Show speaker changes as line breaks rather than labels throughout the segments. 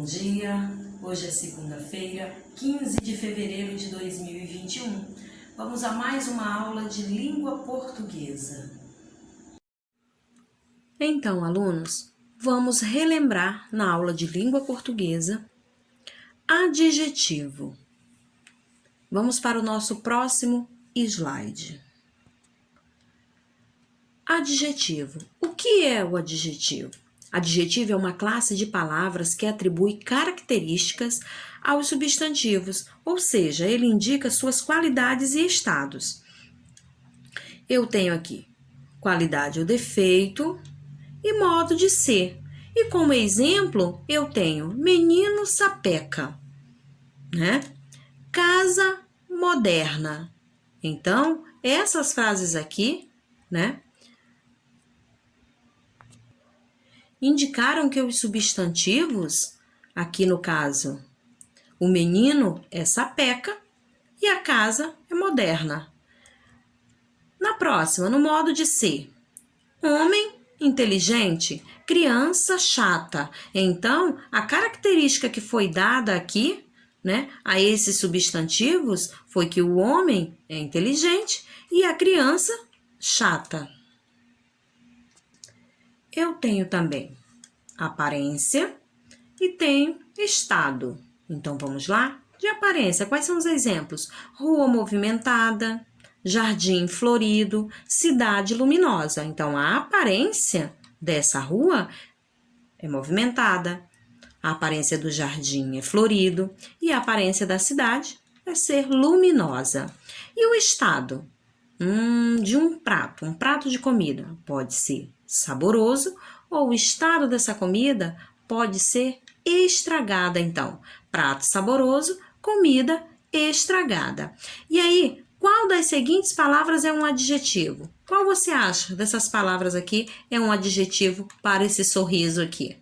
dia, hoje é segunda-feira, 15 de fevereiro de 2021. Vamos a mais uma aula de língua portuguesa. Então, alunos, vamos relembrar na aula de língua portuguesa adjetivo. Vamos para o nosso próximo slide. Adjetivo. O que é o adjetivo? Adjetivo é uma classe de palavras que atribui características aos substantivos, ou seja, ele indica suas qualidades e estados. Eu tenho aqui qualidade ou defeito e modo de ser. E como exemplo, eu tenho menino sapeca, né? Casa moderna. Então, essas frases aqui, né, indicaram que os substantivos, aqui no caso, o menino é sapeca e a casa é moderna. Na próxima, no modo de ser, homem inteligente, criança chata. Então, a característica que foi dada aqui, né, a esses substantivos foi que o homem é inteligente e a criança chata. Eu tenho também aparência e tenho estado. Então, vamos lá? De aparência, quais são os exemplos? Rua movimentada, jardim florido, cidade luminosa. Então, a aparência dessa rua é movimentada, a aparência do jardim é florido e a aparência da cidade é ser luminosa. E o estado? De um prato de comida pode ser saboroso ou o estado dessa comida pode ser estragada. Então, prato saboroso, comida estragada. E aí, qual das seguintes palavras é um adjetivo? Qual você acha dessas palavras aqui é um adjetivo para esse sorriso aqui?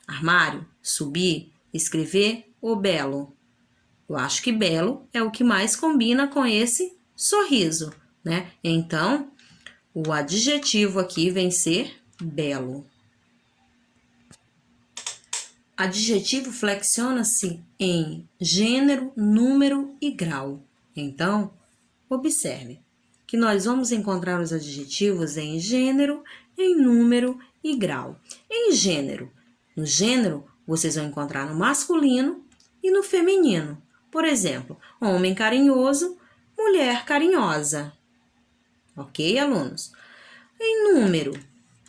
Armário, subir, escrever ou belo? Eu acho que belo é o que mais combina com esse sorriso, né? Então, o adjetivo aqui vem ser belo. Adjetivo flexiona-se em gênero, número e grau. Então, observe que nós vamos encontrar os adjetivos em gênero, em número e grau. Em gênero, no gênero, vocês vão encontrar no masculino e no feminino. Por exemplo, homem carinhoso, mulher carinhosa. Ok, alunos? Em número,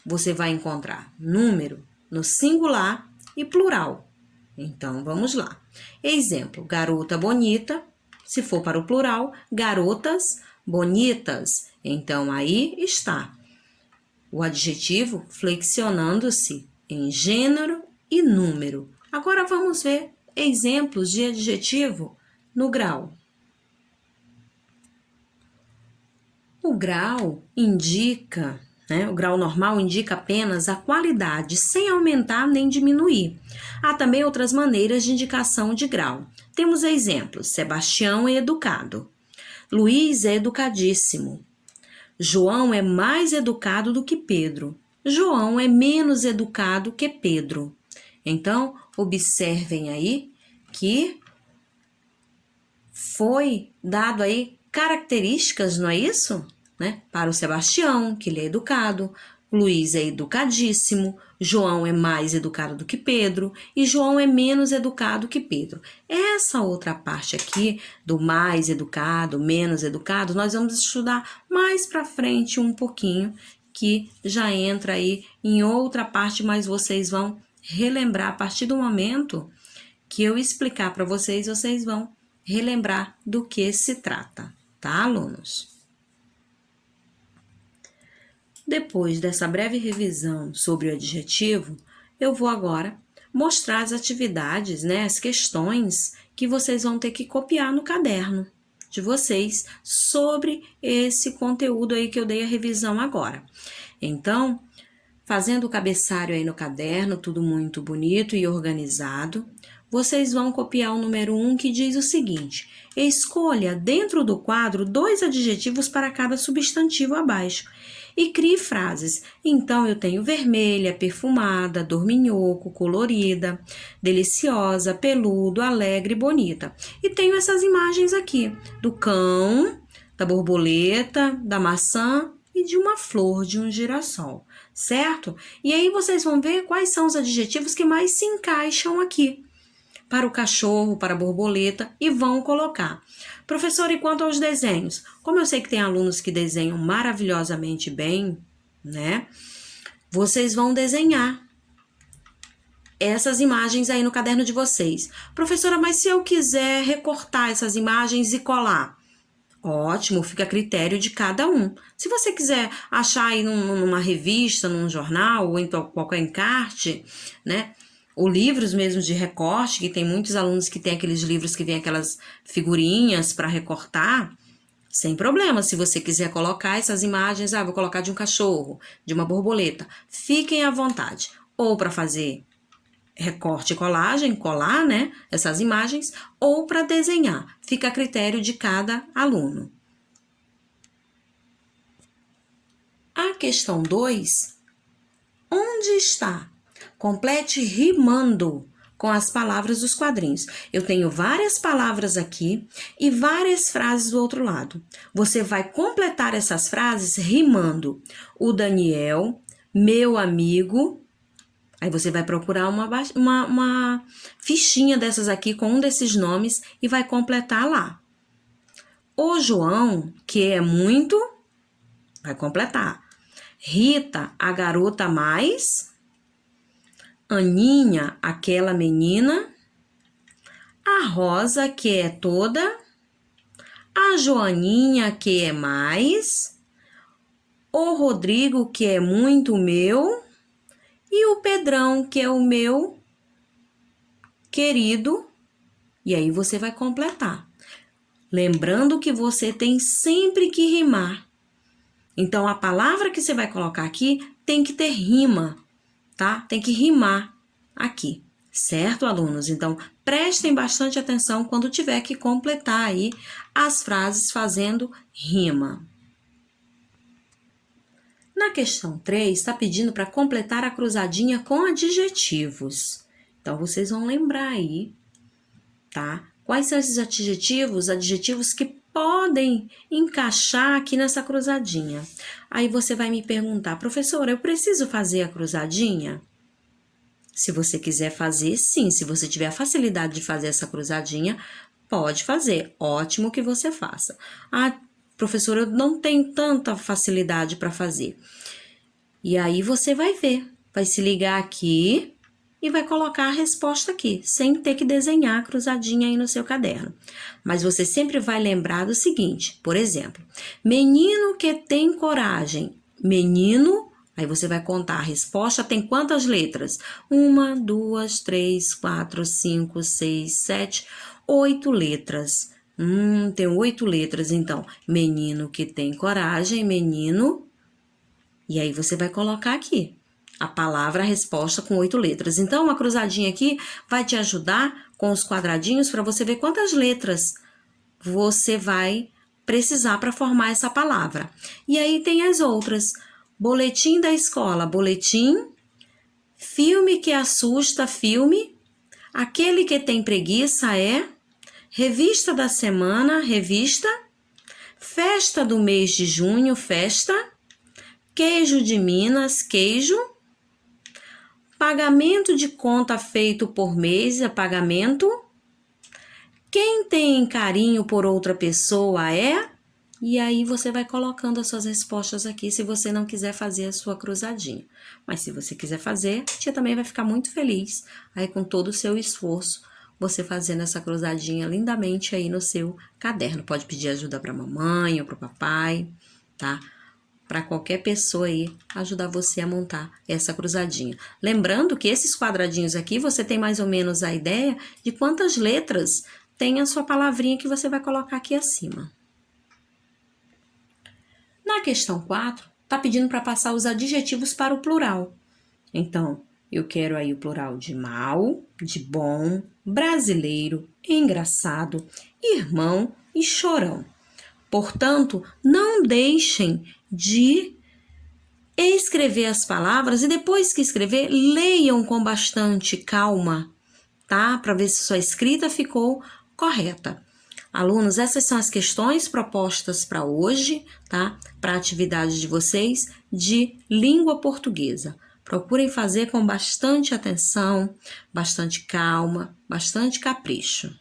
você vai encontrar número no singular e plural. Então, vamos lá. Exemplo, garota bonita. Se for para o plural, garotas bonitas. Então, aí está o adjetivo flexionando-se em gênero e número. Agora, vamos ver exemplos de adjetivo no grau. O grau indica, o grau normal indica apenas a qualidade, sem aumentar nem diminuir. Há também outras maneiras de indicação de grau. Temos exemplos: Sebastião é educado, Luiz é educadíssimo, João é mais educado do que Pedro, João é menos educado que Pedro. Então, observem aí que foi dado aí características, não é isso? Né? Para o Sebastião, que ele é educado, Luiz é educadíssimo, João é mais educado do que Pedro e João é menos educado que Pedro. Essa outra parte aqui, do mais educado, menos educado, nós vamos estudar mais para frente um pouquinho, que já entra aí em outra parte, mas vocês vão relembrar a partir do momento que eu explicar para vocês, vocês vão relembrar do que se trata, tá, alunos? Depois dessa breve revisão sobre o adjetivo, eu vou agora mostrar as atividades, as questões que vocês vão ter que copiar no caderno de vocês sobre esse conteúdo aí que eu dei a revisão agora. Então, fazendo o cabeçalho aí no caderno, tudo muito bonito e organizado, vocês vão copiar o número 1 que diz o seguinte: escolha dentro do quadro 2 adjetivos para cada substantivo abaixo e crie frases. Então, eu tenho vermelha, perfumada, dorminhoco, colorida, deliciosa, peludo, alegre, bonita. E tenho essas imagens aqui, do cão, da borboleta, da maçã e de uma flor, de um girassol, certo? E aí vocês vão ver quais são os adjetivos que mais se encaixam aqui para o cachorro, para a borboleta, e vão colocar. Professor, e quanto aos desenhos? Como eu sei que tem alunos que desenham maravilhosamente bem, né? Vocês vão desenhar essas imagens aí no caderno de vocês. Professora, mas se eu quiser recortar essas imagens e colar? Ótimo, fica a critério de cada um. Se você quiser achar aí numa revista, num jornal ou em qualquer encarte, né? Ou livros mesmo de recorte, que tem muitos alunos que têm aqueles livros que vêm aquelas figurinhas para recortar, sem problema. Se você quiser colocar essas imagens, vou colocar de um cachorro, de uma borboleta, fiquem à vontade. Ou para fazer recorte e colagem, colar, né, essas imagens, ou para desenhar. Fica a critério de cada aluno. A questão 2, onde está? Complete rimando com as palavras dos quadrinhos. Eu tenho várias palavras aqui e várias frases do outro lado. Você vai completar essas frases rimando. O Daniel, meu amigo. Aí você vai procurar uma fichinha dessas aqui com um desses nomes e vai completar lá. O João, que é muito, vai completar. Rita, a garota mais. Aninha, aquela menina. A Rosa, que é toda. A Joaninha, que é mais. O Rodrigo, que é muito meu. E o Pedrão, que é o meu querido. E aí você vai completar. Lembrando que você tem sempre que rimar. Então, a palavra que você vai colocar aqui tem que ter rima, tá? Tem que rimar aqui, certo, alunos? Então, prestem bastante atenção quando tiver que completar aí as frases fazendo rima. Na questão 3, está pedindo para completar a cruzadinha com adjetivos. Então, vocês vão lembrar aí, tá? Quais são esses adjetivos? Adjetivos que podem encaixar aqui nessa cruzadinha. Aí você vai me perguntar, professora, eu preciso fazer a cruzadinha? Se você quiser fazer, sim. Se você tiver a facilidade de fazer essa cruzadinha, pode fazer. Ótimo que você faça. Professora, eu não tenho tanta facilidade para fazer. E aí você vai ver, vai se ligar aqui e vai colocar a resposta aqui, sem ter que desenhar a cruzadinha aí no seu caderno. Mas você sempre vai lembrar do seguinte, por exemplo, menino que tem coragem, menino, aí você vai contar a resposta, tem quantas letras? 1, 2, 3, 4, 5, 6, 7, 8 letras. Tem 8 letras, então, menino que tem coragem, menino. E aí você vai colocar aqui a palavra, a resposta com 8 letras. Então, uma cruzadinha aqui vai te ajudar com os quadradinhos para você ver quantas letras você vai precisar para formar essa palavra. E aí tem as outras. Boletim da escola, boletim. Filme que assusta, filme. Aquele que tem preguiça é. Revista da semana, revista. Festa do mês de junho, festa. Queijo de Minas, queijo. Pagamento de conta feito por mês, é pagamento. Quem tem carinho por outra pessoa é. E aí você vai colocando as suas respostas aqui se você não quiser fazer a sua cruzadinha. Mas se você quiser fazer, a tia também vai ficar muito feliz aí com todo o seu esforço, você fazendo essa cruzadinha lindamente aí no seu caderno. Pode pedir ajuda para a mamãe ou para o papai, tá? Para qualquer pessoa aí ajudar você a montar essa cruzadinha. Lembrando que esses quadradinhos aqui, você tem mais ou menos a ideia de quantas letras tem a sua palavrinha que você vai colocar aqui acima. Na questão 4, tá pedindo para passar os adjetivos para o plural. Então, eu quero aí o plural de mal, de bom, brasileiro, engraçado, irmão e chorão. Portanto, não deixem de escrever as palavras e depois que escrever, leiam com bastante calma, tá? Para ver se sua escrita ficou correta. Alunos, essas são as questões propostas para hoje, tá? Para a atividade de vocês de língua portuguesa. Procurem fazer com bastante atenção, bastante calma, bastante capricho.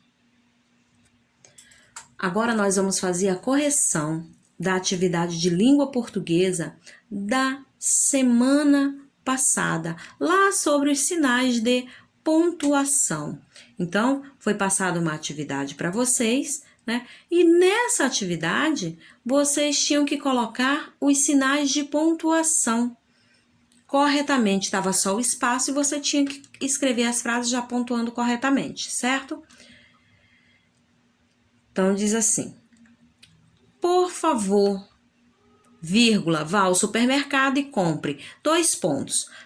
Agora nós vamos fazer a correção da atividade de língua portuguesa da semana passada, lá sobre os sinais de pontuação. Então, foi passada uma atividade para vocês, né? E nessa atividade, vocês tinham que colocar os sinais de pontuação. Corretamente, estava só o espaço e você tinha que escrever as frases já pontuando corretamente, certo? Então, diz assim: por favor, vírgula, vá ao supermercado e compre,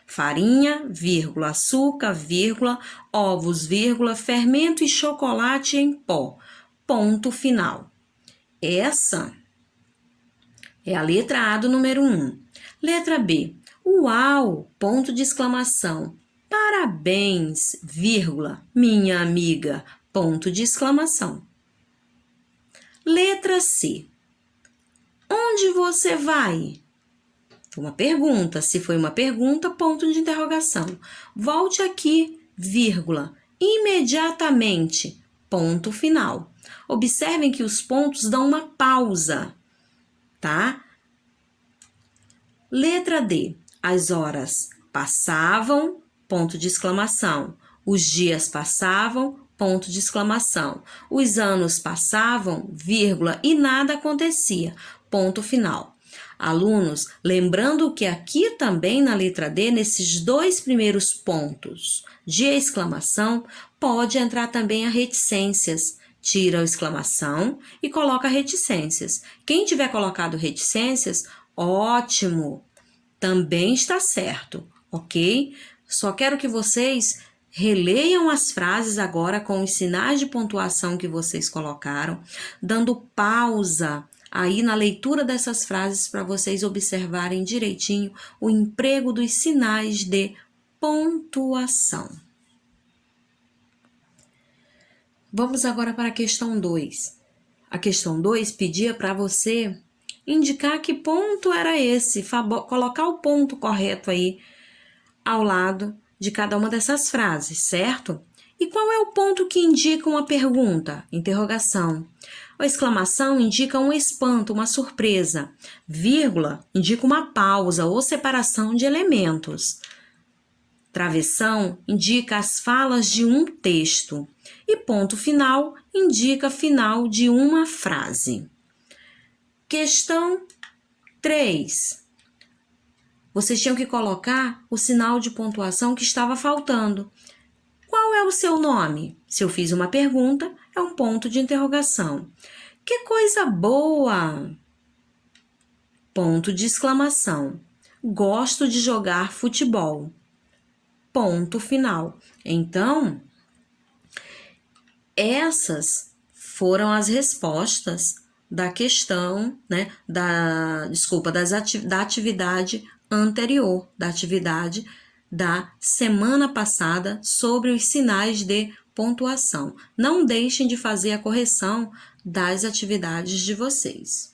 farinha, vírgula, açúcar, vírgula, ovos, vírgula, fermento e chocolate em pó, ponto final. Essa é a letra A do número 1. Letra B, uau, ponto de exclamação, parabéns, vírgula, minha amiga, ponto de exclamação. Letra C, onde você vai? Foi uma pergunta. Se foi uma pergunta, ponto de interrogação. Volte aqui, vírgula, imediatamente, ponto final. Observem que os pontos dão uma pausa, tá? Letra D. As horas passavam, ponto de exclamação. Os dias passavam, ponto de exclamação. Os anos passavam, vírgula, e nada acontecia, ponto final. Alunos, lembrando que aqui também na letra D, nesses dois primeiros pontos de exclamação, pode entrar também a reticências. Tira a exclamação e coloca reticências. Quem tiver colocado reticências, ótimo, também está certo, ok? Só quero que vocês releiam as frases agora com os sinais de pontuação que vocês colocaram, dando pausa aí na leitura dessas frases para vocês observarem direitinho o emprego dos sinais de pontuação. Vamos agora para a questão 2. A questão 2 pedia para você indicar que ponto era esse, colocar o ponto correto aí ao lado de cada uma dessas frases, certo? E qual é o ponto que indica uma pergunta? Interrogação. A exclamação indica um espanto, uma surpresa. Vírgula indica uma pausa ou separação de elementos. Travessão indica as falas de um texto. E ponto final indica final de uma frase. Questão 3. Vocês tinham que colocar o sinal de pontuação que estava faltando. Qual é o seu nome? Se eu fiz uma pergunta, é um ponto de interrogação. Que coisa boa! Ponto de exclamação. Gosto de jogar futebol. Ponto final. Então, essas foram as respostas da questão, né, da atividade anterior, da atividade da semana passada sobre os sinais de pontuação. Não deixem de fazer a correção das atividades de vocês.